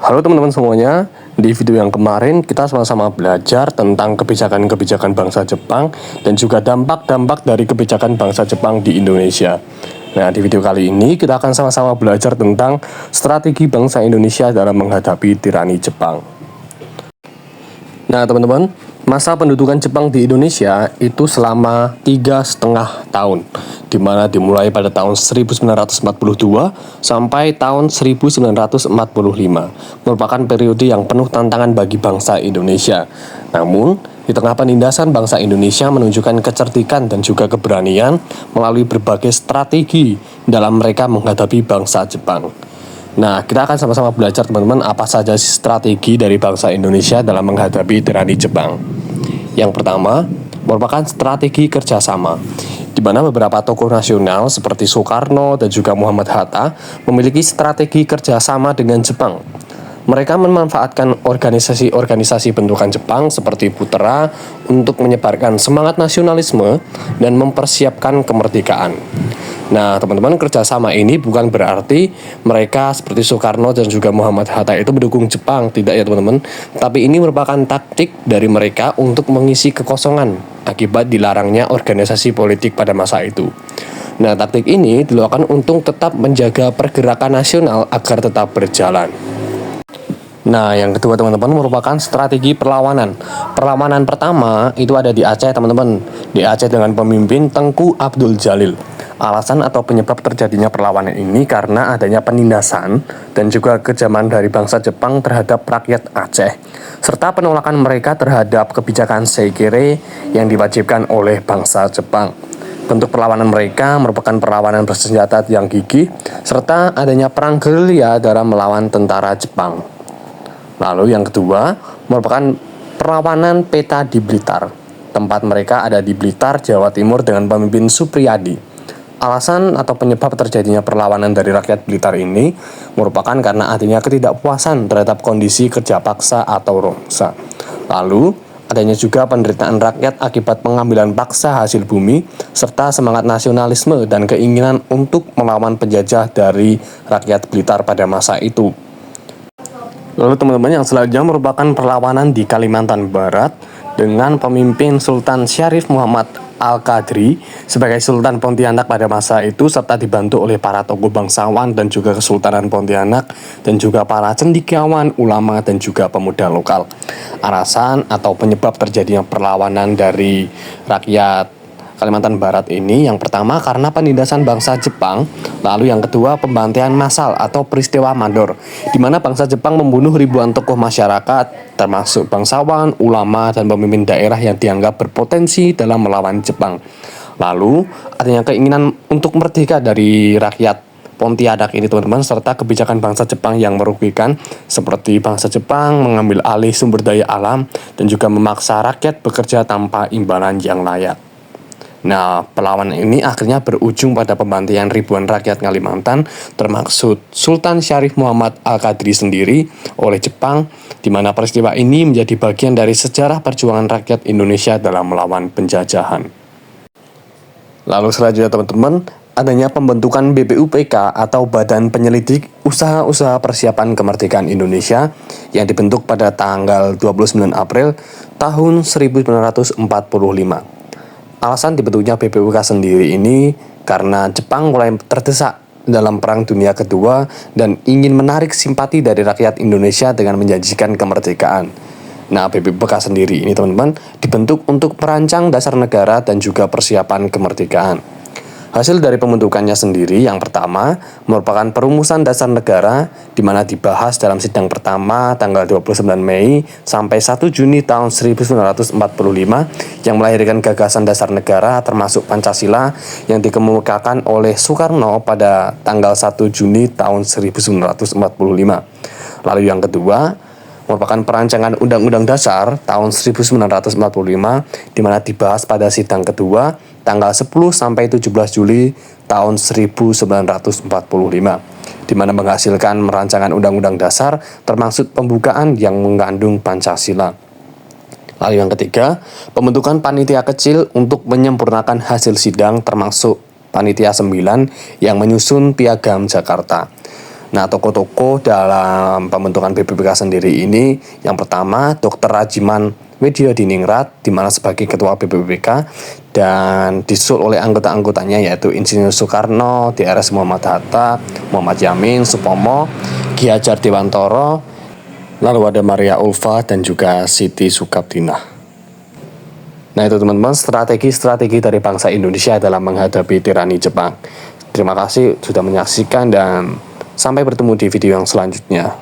Halo teman-teman semuanya, di video yang kemarin kita sama-sama belajar tentang kebijakan-kebijakan bangsa Jepang dan juga dampak-dampak dari kebijakan bangsa Jepang di Indonesia. Nah, di video kali ini kita akan sama-sama belajar tentang strategi bangsa Indonesia dalam menghadapi tirani Jepang. Nah, teman-teman, masa pendudukan Jepang di Indonesia itu selama 3,5 tahun, di mana dimulai pada tahun 1942 sampai tahun 1945, merupakan periode yang penuh tantangan bagi bangsa Indonesia. Namun, di tengah penindasan, bangsa Indonesia menunjukkan kecerdikan dan juga keberanian melalui berbagai strategi dalam mereka menghadapi bangsa Jepang. Nah, kita akan sama-sama belajar teman-teman apa saja strategi dari bangsa Indonesia dalam menghadapi tirani Jepang. Yang pertama, merupakan strategi kerjasama, di mana beberapa tokoh nasional seperti Soekarno dan juga Muhammad Hatta memiliki strategi kerjasama dengan Jepang. Mereka memanfaatkan organisasi-organisasi bentukan Jepang seperti Putera untuk menyebarkan semangat nasionalisme dan mempersiapkan kemerdekaan. Nah, teman-teman, kerjasama ini bukan berarti mereka seperti Soekarno dan juga Muhammad Hatta itu mendukung Jepang, tidak ya teman-teman. Tapi ini merupakan taktik dari mereka untuk mengisi kekosongan akibat dilarangnya organisasi politik pada masa itu. Nah, taktik ini dilakukan untuk tetap menjaga pergerakan nasional agar tetap berjalan. Nah, yang kedua teman-teman merupakan strategi perlawanan. Perlawanan pertama itu ada di Aceh teman-teman. Di Aceh dengan pemimpin Tengku Abdul Jalil. Alasan atau penyebab terjadinya perlawanan ini karena adanya penindasan dan juga kejaman dari bangsa Jepang terhadap rakyat Aceh, serta penolakan mereka terhadap kebijakan Seikere yang diwajibkan oleh bangsa Jepang. Bentuk perlawanan mereka merupakan perlawanan bersenjata yang gigih, serta adanya perang gerilya dalam melawan tentara Jepang. Lalu yang kedua merupakan perlawanan peta di Blitar. Tempat mereka ada di Blitar, Jawa Timur dengan pemimpin Supriyadi. Alasan atau penyebab terjadinya perlawanan dari rakyat Blitar ini merupakan karena adanya ketidakpuasan terhadap kondisi kerja paksa atau rongsa. Lalu adanya juga penderitaan rakyat akibat pengambilan paksa hasil bumi, serta semangat nasionalisme dan keinginan untuk melawan penjajah dari rakyat Blitar pada masa itu. Lalu teman-teman, yang selanjutnya merupakan perlawanan di Kalimantan Barat dengan pemimpin Sultan Syarif Muhammad Al-Qadri sebagai Sultan Pontianak pada masa itu, serta dibantu oleh para tokoh bangsawan dan juga Kesultanan Pontianak dan juga para cendekiawan, ulama dan juga pemuda lokal. Alasan atau penyebab terjadinya perlawanan dari rakyat Kalimantan Barat ini, yang pertama karena penindasan bangsa Jepang, lalu yang kedua pembantaian massal atau peristiwa Mandor, di mana bangsa Jepang membunuh ribuan tokoh masyarakat, termasuk bangsawan, ulama, dan pemimpin daerah yang dianggap berpotensi dalam melawan Jepang. Lalu adanya keinginan untuk merdeka dari rakyat Pontianak ini teman-teman, serta kebijakan bangsa Jepang yang merugikan, seperti bangsa Jepang mengambil alih sumber daya alam dan juga memaksa rakyat bekerja tanpa imbalan yang layak. Nah, perlawanan ini akhirnya berujung pada pembantaian ribuan rakyat Kalimantan, termasuk Sultan Syarif Muhammad Al-Qadri sendiri oleh Jepang, di mana peristiwa ini menjadi bagian dari sejarah perjuangan rakyat Indonesia dalam melawan penjajahan. Lalu selanjutnya teman-teman, adanya pembentukan BPUPK atau Badan Penyelidik Usaha-Usaha Persiapan Kemerdekaan Indonesia yang dibentuk pada tanggal 29 April tahun 1945. Alasan dibentuknya BPUPK sendiri ini karena Jepang mulai terdesak dalam Perang Dunia Kedua dan ingin menarik simpati dari rakyat Indonesia dengan menjanjikan kemerdekaan. Nah, BPUPK sendiri ini teman-teman dibentuk untuk merancang dasar negara dan juga persiapan kemerdekaan. Hasil dari pembentukannya sendiri yang pertama merupakan perumusan dasar negara, di mana dibahas dalam sidang pertama tanggal 29 Mei sampai 1 Juni tahun 1945 yang melahirkan gagasan dasar negara termasuk Pancasila yang dikemukakan oleh Soekarno pada tanggal 1 Juni tahun 1945. Lalu yang kedua merupakan perancangan Undang-Undang Dasar tahun 1945 di mana dibahas pada sidang kedua tanggal 10 sampai 17 Juli tahun 1945, di mana menghasilkan rancangan Undang-Undang Dasar termasuk pembukaan yang mengandung Pancasila. Lalu yang ketiga, pembentukan panitia kecil untuk menyempurnakan hasil sidang termasuk panitia 9 yang menyusun Piagam Jakarta. Nah, tokoh-tokoh dalam pembentukan BPPK sendiri ini, yang pertama Dr. Rajiman Widyadiningrat, di mana sebagai ketua BPPK, dan disusul oleh anggota-anggotanya yaitu Insinyur Soekarno, Drs Muhammad Hatta, Muhammad Yamin, Supomo, Ki Hajar Dewantoro, lalu ada Maria Ulfa dan juga Siti Sukabdinah. Nah, itu teman-teman strategi-strategi dari bangsa Indonesia dalam menghadapi tirani Jepang. Terima kasih sudah menyaksikan dan sampai bertemu di video yang selanjutnya.